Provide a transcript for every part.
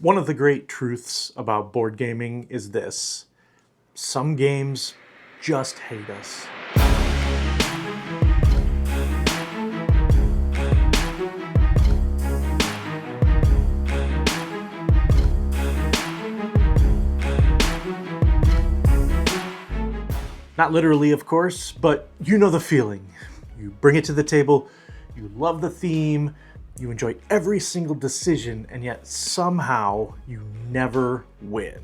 One of the great truths about board gaming is this: some games just hate us. Not literally, of course, but you know the feeling. You bring it to the table, you love the theme, you enjoy every single decision, and yet somehow you never win.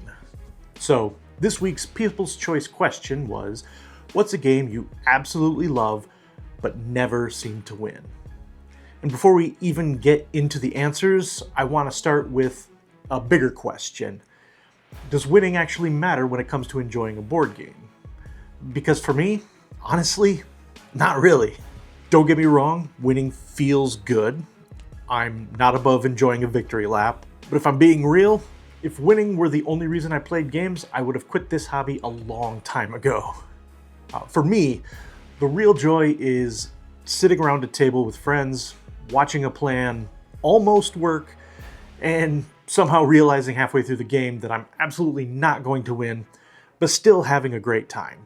So this week's People's Choice question was, what's a game you absolutely love but never seem to win? And before we even get into the answers, I want to start with a bigger question. Does winning actually matter when it comes to enjoying a board game? Because for me, honestly, not really. Don't get me wrong, winning feels good. I'm not above enjoying a victory lap. But if I'm being real, if winning were the only reason I played games, I would have quit this hobby a long time ago. For me, the real joy is sitting around a table with friends, watching a plan almost work, and somehow realizing halfway through the game that I'm absolutely not going to win, but still having a great time.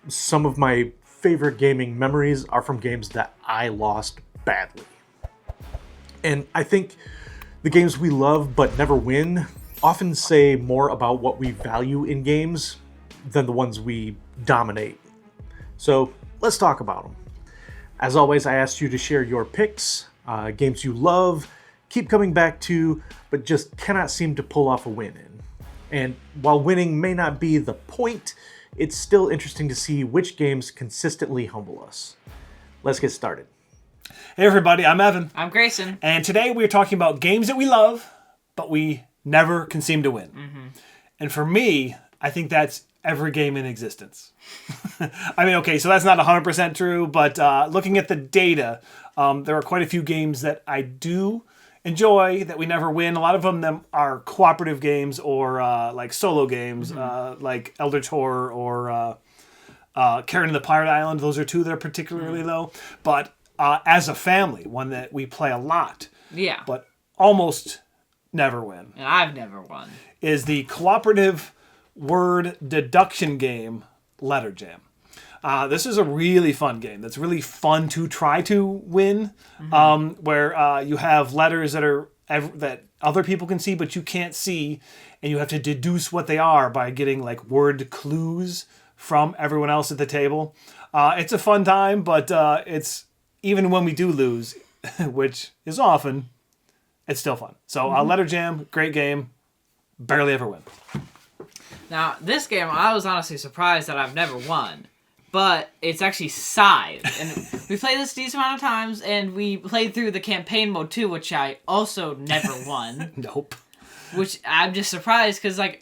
Some of my favorite gaming memories are from games that I lost badly. And I think the games we love but never win often say more about what we value in games than the ones we dominate. So let's talk about them. As always, I asked you to share your picks, games you love, keep coming back to, but just cannot seem to pull off a win in. And while winning may not be the point, it's still interesting to see which games consistently humble us. Let's get started. Hey everybody, I'm Evan. I'm Grayson. And today we're talking about games that we love, but we never can seem to win. Mm-hmm. And for me, I think that's every game in existence. I mean, okay, so that's not 100% true, but looking at the data, there are quite a few games that I do enjoy that we never win. A lot of them are cooperative games or like solo games, like Eldritch Horror or Karen and the Pirate Island. Those are two that are particularly low. But as a family, one that we play a lot, but almost never win, and I've never won, is the cooperative word deduction game Letter Jam. This is a really fun game that's really fun to try to win, where you have letters that other people can see but you can't see, and you have to deduce what they are by getting like word clues from everyone else at the table. It's a fun time, but it's even when we do lose, which is often, it's still fun. So Letter Jam, great game, barely ever win. Now, this game, I was honestly surprised that I've never won. But it's actually Scythe. And we played this a decent amount of times, and we played through the campaign mode too, which I also never won. Nope. Which I'm just surprised, because, I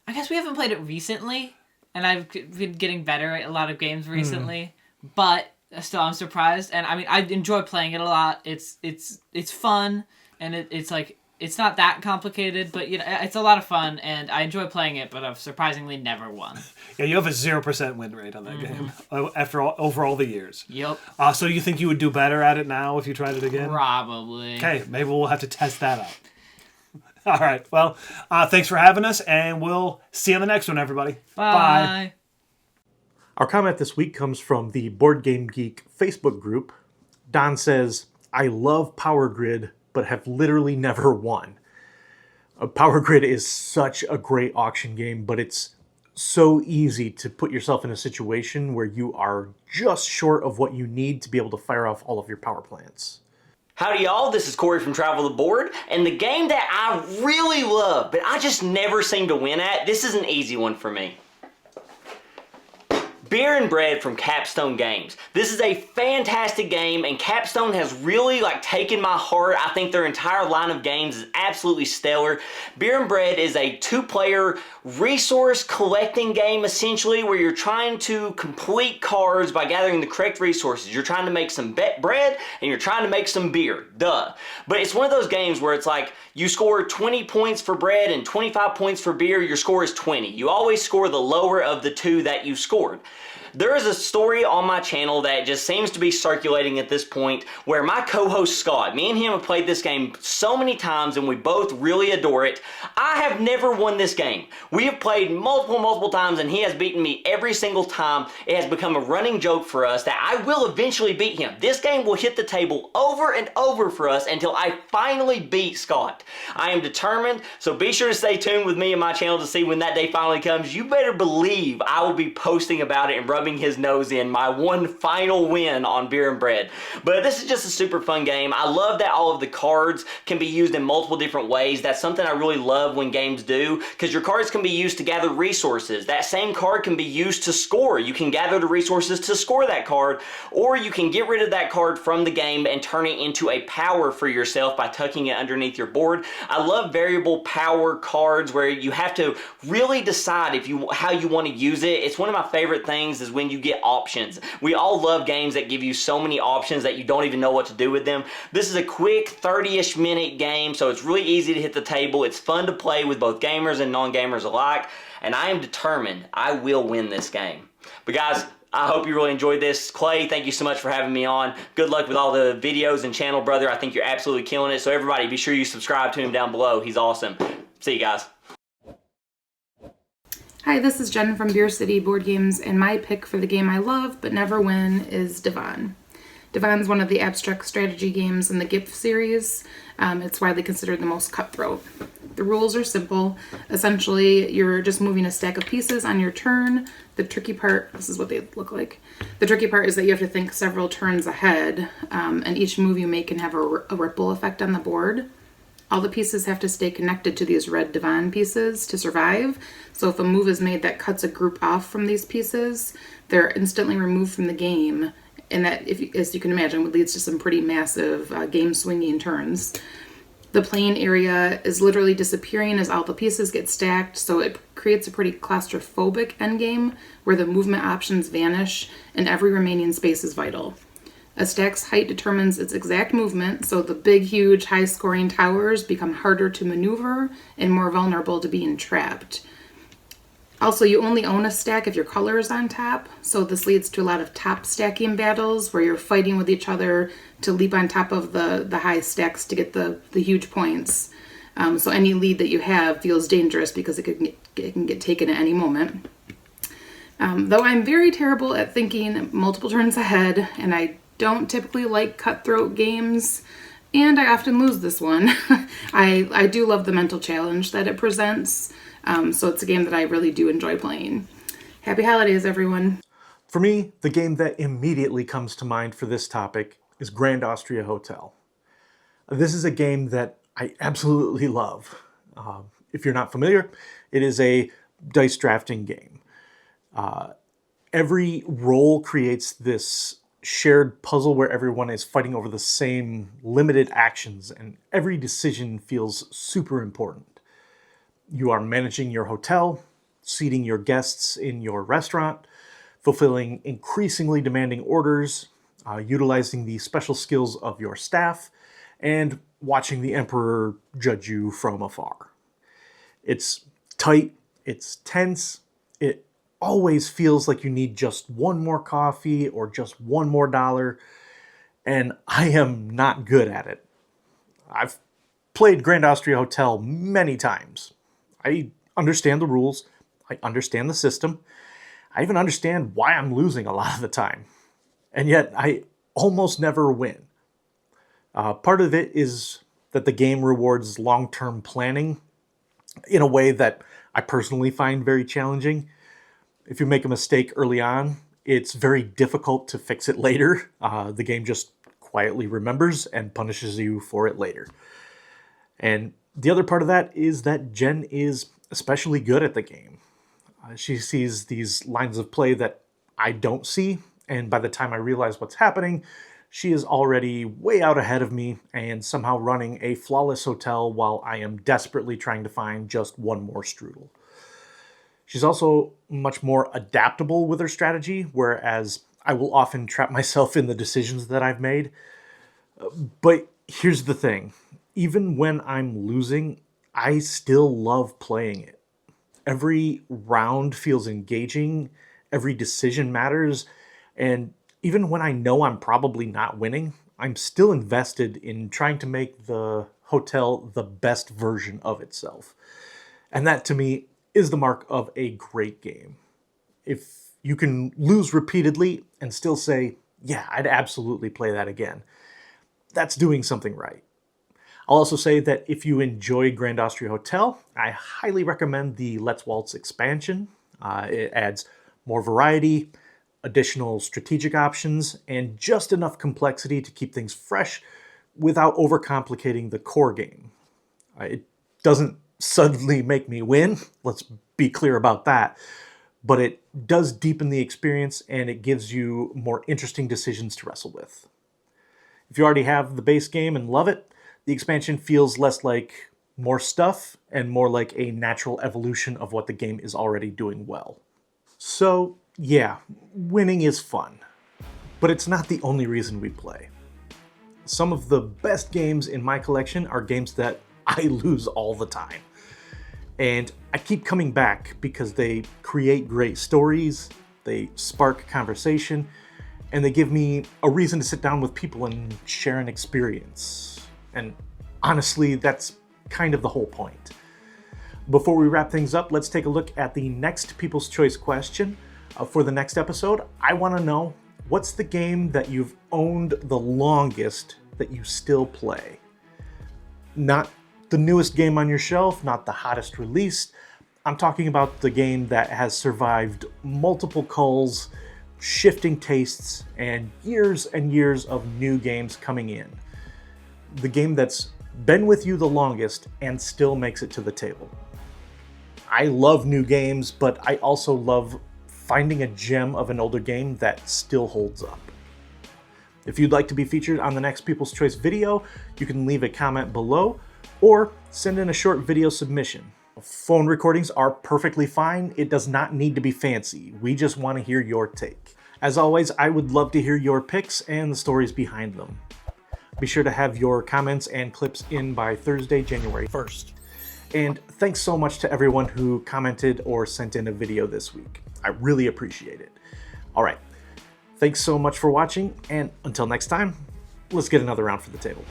guess we haven't played it recently, and I've been getting better at a lot of games recently. But still, I'm surprised. And, I enjoy playing it a lot. It's fun, and it's not that complicated, but it's a lot of fun, and I enjoy playing it, but I've surprisingly never won. Yeah, you have a 0% win rate on that game over all the years. Yep. So you think you would do better at it now if you tried it again? Probably. Okay, maybe we'll have to test that out. All right, well, thanks for having us, and we'll see you on the next one, everybody. Bye. Our comment this week comes from the Board Game Geek Facebook group. Don says, I love Power Grid, but have literally never won. Power Grid is such a great auction game, but it's so easy to put yourself in a situation where you are just short of what you need to be able to fire off all of your power plants. Howdy y'all, this is Corey from Travel the Board, and the game that I really love, but I just never seem to win at, this is an easy one for me. Beer and Bread from Capstone Games. This is a fantastic game, and Capstone has really taken my heart. I think their entire line of games is absolutely stellar. Beer and Bread is a two-player resource collecting game, essentially, where you're trying to complete cards by gathering the correct resources. You're trying to make some bread, and you're trying to make some beer. Duh. But it's one of those games where it's you score 20 points for bread and 25 points for beer, your score is 20. You always score the lower of the two that you scored. There is a story on my channel that just seems to be circulating at this point where my co-host Scott, me and him have played this game so many times and we both really adore it. I have never won this game. We have played multiple times and he has beaten me every single time. It has become a running joke for us that I will eventually beat him. This game will hit the table over and over for us until I finally beat Scott. I am determined, so be sure to stay tuned with me and my channel to see when that day finally comes. You better believe I will be posting about it and rubbing his nose in my one final win on Beer and Bread. But this is just a super fun game. I love that all of the cards can be used in multiple different ways. That's something I really love when games do, because your cards can be used to gather resources. That same card can be used to score. You can gather the resources to score that card, or you can get rid of that card from the game and turn it into a power for yourself by tucking it underneath your board. I love variable power cards where you have to really decide how you want to use it. It's one of my favorite things is when you get options. We all love games that give you so many options that you don't even know what to do with them. This is a quick 30-ish minute game, so it's really easy to hit the table. It's fun to play with both gamers and non-gamers alike, and I am determined I will win this game. But guys, I hope you really enjoyed this. Clay, thank you so much for having me on. Good luck with all the videos and channel, brother. I think you're absolutely killing it. So everybody, be sure you subscribe to him down below. He's awesome. See you guys. Hi, this is Jen from Beer City Board Games, and my pick for the game I love but never win is Devon. Devon's one of the abstract strategy games in the GIF series. It's widely considered the most cutthroat. The rules are simple. Essentially, you're just moving a stack of pieces on your turn. The tricky part, this is what they look like. The tricky part is that you have to think several turns ahead, and each move you make can have a ripple effect on the board. All the pieces have to stay connected to these red Devon pieces to survive. So if a move is made that cuts a group off from these pieces, they're instantly removed from the game. And that, as you can imagine, leads to some pretty massive game-swinging turns. The playing area is literally disappearing as all the pieces get stacked, so it creates a pretty claustrophobic endgame where the movement options vanish and every remaining space is vital. A stack's height determines its exact movement, so the big, huge, high-scoring towers become harder to maneuver and more vulnerable to being trapped. Also, you only own a stack if your color is on top, so this leads to a lot of top stacking battles where you're fighting with each other to leap on top of the high stacks to get the huge points. So any lead that you have feels dangerous because it can get taken at any moment. Though I'm very terrible at thinking multiple turns ahead, and I don't typically like cutthroat games, and I often lose this one. I do love the mental challenge that it presents, so it's a game that I really do enjoy playing. Happy holidays, everyone. For me, the game that immediately comes to mind for this topic is Grand Austria Hotel. This is a game that I absolutely love. If you're not familiar, it is a dice drafting game. Every roll creates this shared puzzle where everyone is fighting over the same limited actions, and every decision feels super important. You are managing your hotel, seating your guests in your restaurant, fulfilling increasingly demanding orders, utilizing the special skills of your staff, and watching the emperor judge you from afar. It's tight, it's tense, it always feels like you need just one more coffee or just one more dollar, and I am not good at it. I've played Grand Austria Hotel many times. I understand the rules, I understand the system, I even understand why I'm losing a lot of the time, and yet I almost never win. Part of it is that the game rewards long-term planning in a way that I personally find very challenging. If you make a mistake early on, it's very difficult to fix it later. The game just quietly remembers and punishes you for it later. And the other part of that is that Jen is especially good at the game. She sees these lines of play that I don't see, and by the time I realize what's happening, she is already way out ahead of me and somehow running a flawless hotel while I am desperately trying to find just one more strudel. She's also much more adaptable with her strategy, whereas I will often trap myself in the decisions that I've made. But here's the thing. Even when I'm losing, I still love playing it. Every round feels engaging, Every decision matters, and even when I know I'm probably not winning, I'm still invested in trying to make the hotel the best version of itself. And that, to me, is the mark of a great game. If you can lose repeatedly and still say, yeah, I'd absolutely play that again, that's doing something right. I'll also say that if you enjoy Grand Austria Hotel, I highly recommend the Let's Waltz expansion. It adds more variety, additional strategic options, and just enough complexity to keep things fresh without overcomplicating the core game. It doesn't suddenly make me win, let's be clear about that, but it does deepen the experience and it gives you more interesting decisions to wrestle with. If you already have the base game and love it, the expansion feels less like more stuff and more like a natural evolution of what the game is already doing well. So, yeah, winning is fun, but it's not the only reason we play. Some of the best games in my collection are games that I lose all the time. And I keep coming back because they create great stories, they spark conversation, and they give me a reason to sit down with people and share an experience. And honestly, that's kind of the whole point. Before we wrap things up, let's take a look at the next People's Choice question. For the next episode, I want to know, what's the game that you've owned the longest that you still play? Not the newest game on your shelf, not the hottest release. I'm talking about the game that has survived multiple culls, shifting tastes, and years of new games coming in. The game that's been with you the longest and still makes it to the table. I love new games, but I also love finding a gem of an older game that still holds up. If you'd like to be featured on the next People's Choice video, you can leave a comment below or send in a short video submission. Phone recordings are perfectly fine. It does not need to be fancy. We just want to hear your take. As always, I would love to hear your picks and the stories behind them. Be sure to have your comments and clips in by Thursday, January 1st. And thanks so much to everyone who commented or sent in a video this week. I really appreciate it. All right, thanks so much for watching, and until next time, let's get another round for the table.